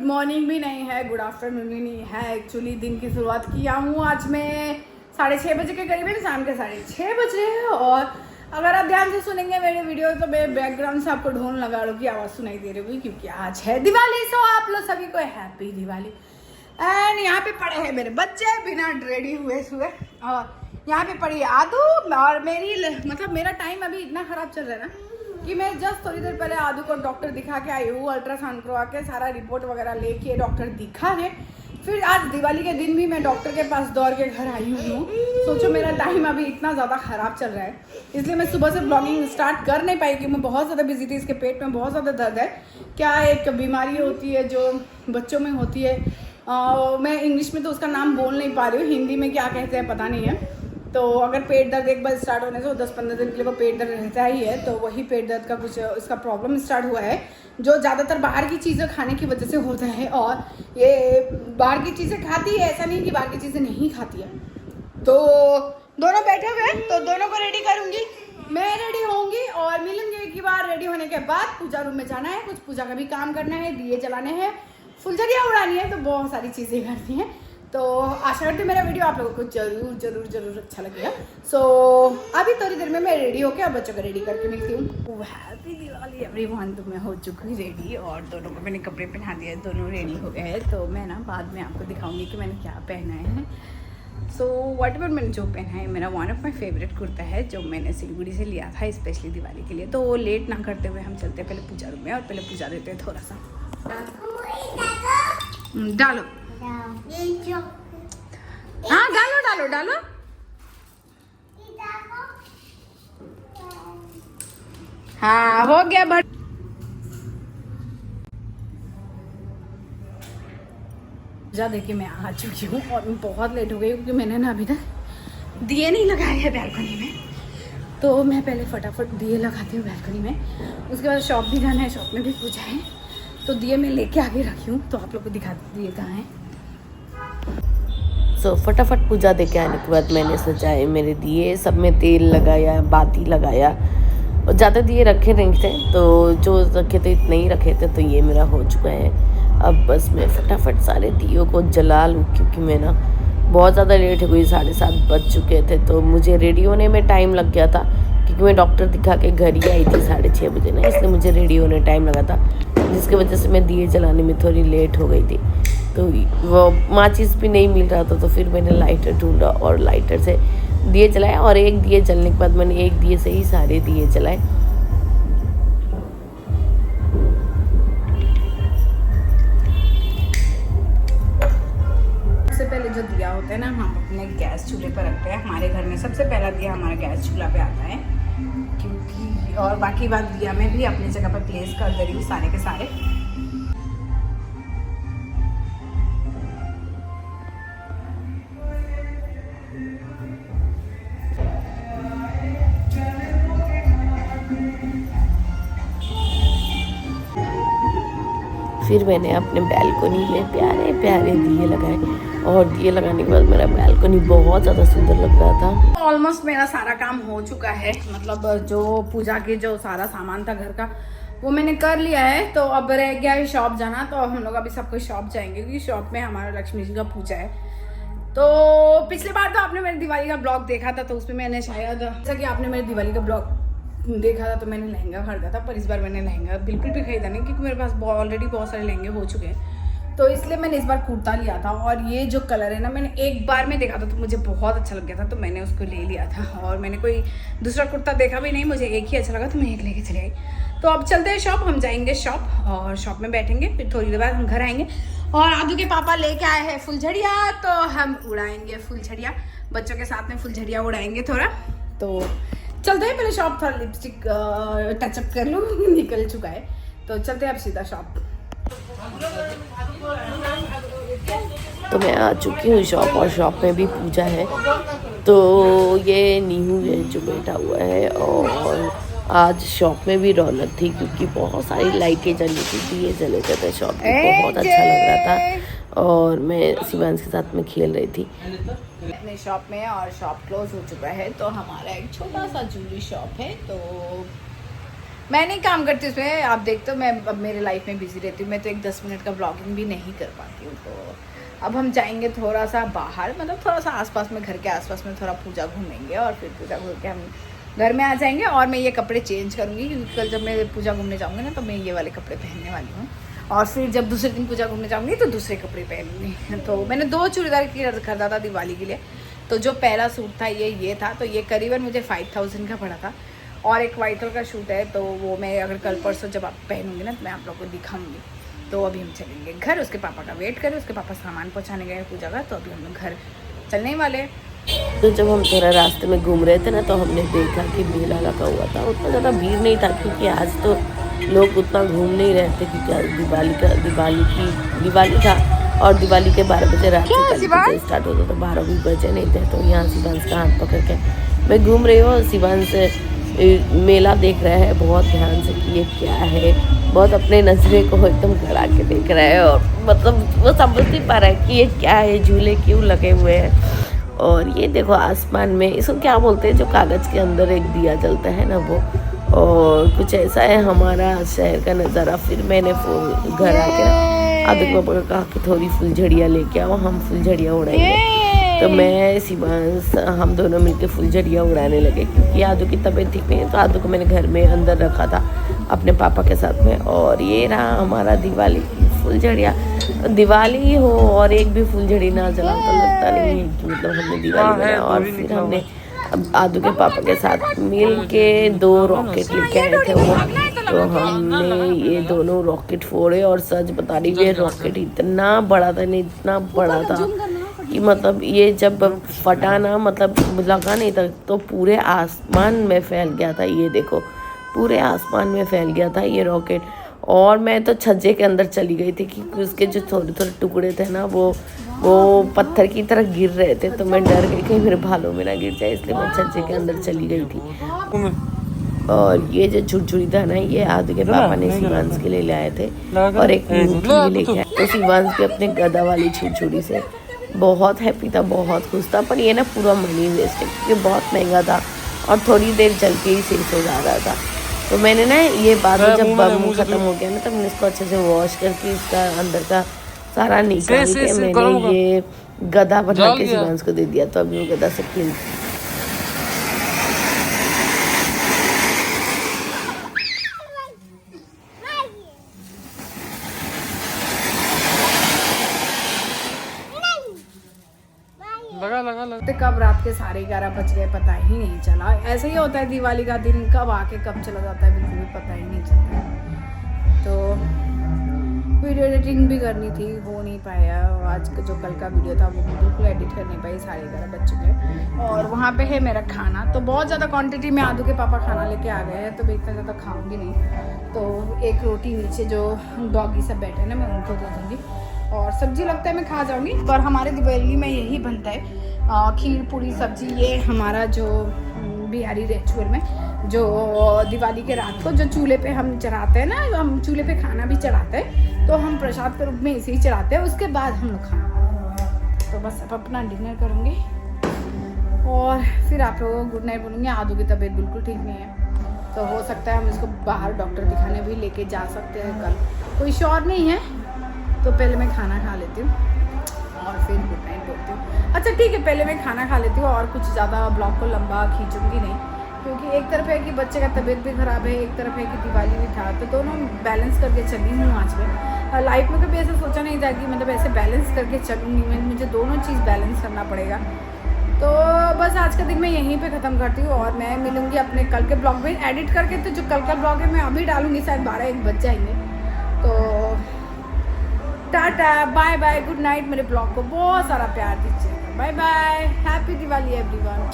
Morning भी नहीं है, गुड आफ्टरनून भी नहीं है। एक्चुअली दिन की शुरुआत किया हूँ आज मैं 6:30 बजे के करीब है, शाम के 6:30 बजे। और अगर आप ध्यान से सुनेंगे मेरे वीडियो तो मैं बैकग्राउंड से आपको ढोल लगा रहा हूँ की आवाज़ सुनाई दे रही होगी, क्योंकि आज है दिवाली। सो आप लोग सभी को हैप्पी दिवाली। एंड यहाँ पे पड़े हैं मेरे बच्चे बिना रेडी हुए, और यहाँ पे पड़ी है आदू। और मेरा टाइम अभी इतना ख़राब चल रहा है ना कि मैं जस्ट थोड़ी देर पहले आदू को डॉक्टर दिखा के आई हूँ, अल्ट्रासाउंड करवा के सारा रिपोर्ट वगैरह लेके डॉक्टर दिखा के फिर आज दिवाली के दिन भी मैं डॉक्टर के पास दौड़ के घर आई हूँ। सोचो मेरा टाइम अभी इतना ज़्यादा ख़राब चल रहा है, इसलिए मैं सुबह से ब्लॉगिंग स्टार्ट कर नहीं पाई क्योंकि मैं बहुत ज़्यादा बिजी थी। इसके पेट में बहुत ज़्यादा दर्द है। क्या एक बीमारी होती है जो बच्चों में होती है, मैं इंग्लिश में तो उसका नाम बोल नहीं पा रही हूँ, हिंदी में क्या कहते हैं पता नहीं है। तो अगर पेट दर्द एक बार स्टार्ट होने से 10-15 दिन के लिए वो पेट दर्द रहता ही है, तो वही पेट दर्द का कुछ इसका प्रॉब्लम स्टार्ट हुआ है जो ज़्यादातर बाहर की चीज़ें खाने की वजह से होता है। और ये बाहर की चीज़ें खाती है, ऐसा नहीं कि बाहर की चीज़ें नहीं खाती है। तो दोनों बैठे हुए हैं तो दोनों को रेडी करूँगी, मैं रेडी होंगी और मिलेंगे एक ही बार। रेडी होने के बाद पूजा रूम में जाना है, कुछ पूजा का भी काम करना है, दिए जलाने हैं, फुलझड़ियाँ उड़ानी है, तो बहुत सारी चीज़ें करती हैं। तो आशा करती हूँ मेरा वीडियो आप लोगों को जरूर अच्छा लगेगा। सो अभी थोड़ी देर में मैं रेडी होकर और बच्चों को रेडी करके मिलती हूँ। Happy Diwali everyone. तो मैं हो चुकी रेडी और दोनों को मैंने कपड़े पहना दिए, दोनों रेडी हो गए हैं। तो मैं ना बाद में आपको दिखाऊंगी कि मैंने क्या पहना है। सो वट एवर मैंने जो पहना है मेरा one of my favourite kurta है जो मैंने सिलीगुड़ी से लिया था स्पेशली दिवाली के लिए। तो लेट ना करते हुए हम चलते हैं पहले पूजा रूम में और पहले पूजा देते हैं थोड़ा सा। डालो हाँ, डालो हाँ, हो गया। बट पूजा देखिए मैं आ चुकी हूँ और मैं बहुत लेट हो गई क्योंकि मैंने ना अभी तक दिए नहीं लगाए हैं बैल्कनी में। तो मैं पहले फटाफट दिए लगाती हूँ बैल्कनी में, उसके बाद शॉप भी जाना है, शॉप में भी पूजा है। तो दिए मैं लेके आगे रखी हूँ, तो आप लोग को दिखा दिए कहाँ हैं। फटाफट पूजा दे के आने के बाद मैंने सजाए मेरे दिए, सब में तेल लगाया, बाती लगाया और ज़्यादा दिए रखे नहीं थे, तो जो रखे थे इतने ही रखे थे। तो ये मेरा हो चुका है। अब बस मैं फटाफट सारे दियों को जला लूँ क्योंकि मैं ना बहुत ज़्यादा लेट हो गई, 7:30 बज चुके थे। तो मुझे रेडी होने में टाइम लग गया था क्योंकि मैं डॉक्टर दिखा के घर ही आई थी 6:30 बजे ना, इसलिए मुझे रेडी होने टाइम लगा था, जिसकी वजह से मैं दिए जलाने में थोड़ी लेट हो गई थी। तो वो माचिस भी नहीं मिल रहा था, तो फिर मैंने लाइटर ढूंढा और लाइटर से दिए जलाए। और एक दिए जलने के बाद मैंने एक दिए से ही सारे दिए जलाए। सबसे पहले जो दिया होता है ना, हम अपने गैस चूल्हे पर रखते हैं। हमारे घर में सबसे पहला दिया हमारा गैस चूल्हा पे आता है, क्योंकि और बाकी बात दिया मैं भी अपनी जगह पर प्लेस कर दे रही हूँ सारे के सारे। फिर मैंने अपने बैल्कनी में प्यारे प्यारे दिए लगाए और दिए लगाने के बाद मेरा बैल्कनी बहुत ज़्यादा सुंदर लग रहा था। ऑलमोस्ट मेरा सारा काम हो चुका है, मतलब जो पूजा के जो सारा सामान था घर का वो मैंने कर लिया है। तो अब रह गया है शॉप जाना, तो हम लोग अभी सबको शॉप जाएंगे क्योंकि शॉप में हमारा लक्ष्मी जी का पूजा है। तो पिछली बार तो आपने मेरे दिवाली का ब्लॉग देखा था, तो उसमें मैंने शायद जैसा कि आपने मेरे दिवाली का ब्लॉग देखा था तो मैंने लहंगा खरीदा था, पर इस बार मैंने लहंगा बिल्कुल भी खरीदा नहीं क्योंकि मेरे पास ऑलरेडी बहुत सारे लहंगे हो चुके हैं। तो इसलिए मैंने इस बार कुर्ता लिया था और ये जो कलर है ना, मैंने एक बार में देखा था तो मुझे बहुत अच्छा लग गया था, तो मैंने उसको ले लिया था। और मैंने कोई दूसरा कुर्ता देखा भी नहीं, मुझे एक ही अच्छा लगा तो मैं एक लेके चली आई। तो अब चलते हैं शॉप, हम जाएंगे शॉप और शॉप में बैठेंगे, फिर थोड़ी देर बाद हम घर आएंगे। और आदू के पापा लेके आए हैं फुलझड़िया, तो हम उड़ाएंगे फुलझड़िया, बच्चों के साथ में फुलझड़िया उड़ाएंगे थोड़ा। तो चलते हैं पहले शॉप, थोड़ा लिपस्टिक टचअप कर लूँ, निकल चुका है। तो चलते हैं अब सीधा शॉप। तो मैं आ चुकी हूँ शॉप और शॉप में भी पूजा है। तो ये नीहू है जो बैठा हुआ है और आज शॉप में भी रौनक थी क्योंकि बहुत सारी लाइटें जली थी, दिए जले थे शॉप में, बहुत अच्छा लग रहा था। और मैं शिवांश के साथ में खेल रही थी अपने शॉप में और शॉप क्लोज हो चुका है। तो हमारा एक छोटा सा ज्वेलरी शॉप है, तो मैं नहीं काम करती उसमें, आप देखते हो मैं अब मेरे लाइफ में बिजी रहती हूँ, मैं तो एक 10 मिनट का ब्लॉगिंग भी नहीं कर पाती हूँ। तो अब हम जाएंगे थोड़ा सा बाहर, मतलब थोड़ा सा आसपास में, घर के आसपास में थोड़ा पूजा घूमेंगे और फिर पूजा घूम के हम घर में आ जाएंगे। और मैं ये कपड़े चेंज करूँगी क्योंकि कल जब मैं पूजा घूमने जाऊँगी ना तो मैं ये वाले कपड़े पहनने वाली हूँ, और फिर जब दूसरे दिन पूजा घूमने जाऊँगी तो दूसरे कपड़े पहनूँगी। तो मैंने 2 चूड़ीदार खरीदा था दिवाली के लिए। तो जो पहला सूट था ये था, तो ये करीबन मुझे 5000 का पड़ा था। और एक वाइट कलर का सूट है, तो वो मैं अगर कल परसों जब आप पहनूंगी ना तो मैं आप लोगों को दिखाऊंगी। तो अभी हम चलेंगे घर, उसके पापा का वेट करें, उसके पापा सामान पहुंचाने गए पूजा का, तो अभी हम लोग घर चलने वाले। तो जब हम थोड़ा रास्ते में घूम रहे थे ना तो हमने देखा कि मेला लगा हुआ था। उतना ज़्यादा भीड़ नहीं था क्योंकि आज तो लोग उतना घूम नहीं रहे थे क्योंकि आज दिवाली था और दिवाली के 12 बजे रात से स्टार्ट होता था, 12 भी बजे नहीं थे। तो यहाँ शिवांश का हाथ पकड़ के मैं घूम रही हूँ, शिवांश मेला देख रहा है बहुत ध्यान से कि ये क्या है, बहुत अपने नजरे को एकदम गड़ा के देख रहा है और मतलब वो समझ नहीं पा रहा है कि ये क्या है, झूले क्यों लगे हुए हैं। और ये देखो आसमान में इसको क्या बोलते हैं, जो कागज़ के अंदर एक दिया जलता है ना वो, और कुछ ऐसा है हमारा शहर का नज़ारा। फिर मैंने घर आके आदित्य पापा को कहा कि थोड़ी फुलझड़ियाँ लेके आओ, हम फुलझड़ियाँ उड़ाएंगे। तो मैं शिवांश हम दोनों मिलकर फुलझड़ियाँ उड़ाने लगे क्योंकि आदू की तबीयत ठीक नहीं है। तो आदू को मैंने घर में अंदर रखा था अपने पापा के साथ में। और ये रहा हमारा दिवाली की फुलझड़ियाँ। दिवाली हो और एक भी फुलझड़ी ना जला तो लगता नहीं है कि मतलब हमने दिवाली बनाया। और फिर हमने अब आदू के पापा के साथ मिल के 2 रॉकेट लेके आए थे वो, तो हमने ये दोनों रॉकेट फोड़े। और सच बता रही ये रॉकेट इतना बड़ा था, नहीं इतना बड़ा था कि मतलब ये जब फटा ना मतलब लगा नहीं था तो पूरे आसमान में फैल गया था। ये देखो पूरे आसमान में फैल गया था ये रॉकेट। और मैं तो छज्जे के अंदर चली गई थी क्योंकि उसके जो थोड़े थोड़े टुकड़े थे ना वो पत्थर की तरह गिर रहे थे। तो मैं डर गई कहीं मेरे भालों में ना गिर जाए, इसलिए मैं छज्जे के अंदर चली गई थी। और ये जो छुरछुरी था ना ये आदू के पापा ने शिवांश के लिए ले आए थे और एक मूंगफली भी लेके आए। तो शिवांश भी अपने गदा वाली छुरछुरी से बहुत हैप्पी था, बहुत खुश था। पर ये ना पूरा मनी वेस्ट है क्योंकि बहुत महंगा था और थोड़ी देर चल के ही शेष हो जा रहा था। तो मैंने ना ये बाद में जब बम खत्म हो गया ना तब मैंने इसको अच्छे से वॉश करके इसका अंदर का सारा निकाल के मैंने ये गदा बना के शिवांश को दे दिया। तो अभी वो गदा से खेलती। कब रात के 11:30 बज गए पता ही नहीं चला। ऐसे ही होता है दिवाली का दिन, कब आके कब चला जाता है बिल्कुल भी पता ही नहीं चलता। तो वीडियो एडिटिंग भी करनी थी, हो नहीं पाया। आज का जो कल का वीडियो था वो बिल्कुल एडिट कर नहीं पाई, 11:30 बज चुके। और वहाँ पे है मेरा खाना, तो बहुत ज़्यादा क्वांटिटी में आदू के पापा खाना लेके आ गए हैं, तो मैं इतना ज़्यादा खाऊंगी नहीं। तो एक रोटी नीचे जो डॉगी सब बैठे हैं ना मैं उनको दे दूँगी, और सब्जी लगता है मैं खा जाऊँगी। पर हमारे दिवाली में यही बनता है खीर पूरी सब्जी। ये हमारा जो बिहारी रिचुअल में जो दिवाली के रात को जो चूल्हे पे हम चढ़ाते हैं ना, हम चूल्हे पे खाना भी चढ़ाते हैं, तो हम प्रसाद के रूप में इसे ही चढ़ाते हैं। उसके बाद हम लोग खाना, तो बस अब अपना डिनर करूँगी और फिर आप लोगों को गुड नाइट बोलूँगी। आदू की तबीयत बिल्कुल ठीक नहीं है, तो हो सकता है हम इसको बाहर डॉक्टर दिखाने भी लेके जा सकते हैं कल, कोई श्योर नहीं है। तो पहले मैं खाना खा लेती हूँ और फिर गुड नाइट बोलती हूँ। अच्छा ठीक है, पहले मैं खाना खा लेती हूँ और कुछ ज़्यादा ब्लॉग को लंबा खींचूंगी नहीं, क्योंकि एक तरफ है कि बच्चे का तबीयत भी ख़राब है, एक तरफ है कि दिवाली भी था, तो दोनों बैलेंस करके चली हूँ। आज मैं लाइफ में कभी ऐसा सोचा नहीं था कि मतलब ऐसे बैलेंस करके चलूँगी मैं, मुझे दोनों चीज़ बैलेंस करना पड़ेगा। तो बस आज का दिन मैं यहीं पे ख़त्म करती हूँ और मैं मिलूँगी अपने कल के ब्लॉग में एडिट करके। तो जो कल का ब्लॉग है मैं अभी डालूँगी, शायद 12-1 बज जाएंगे। तो tata bye bye, good night. मेरे ब्लॉग को बहुत सारा प्यार दीजिएगा। Bye bye, happy Diwali everyone.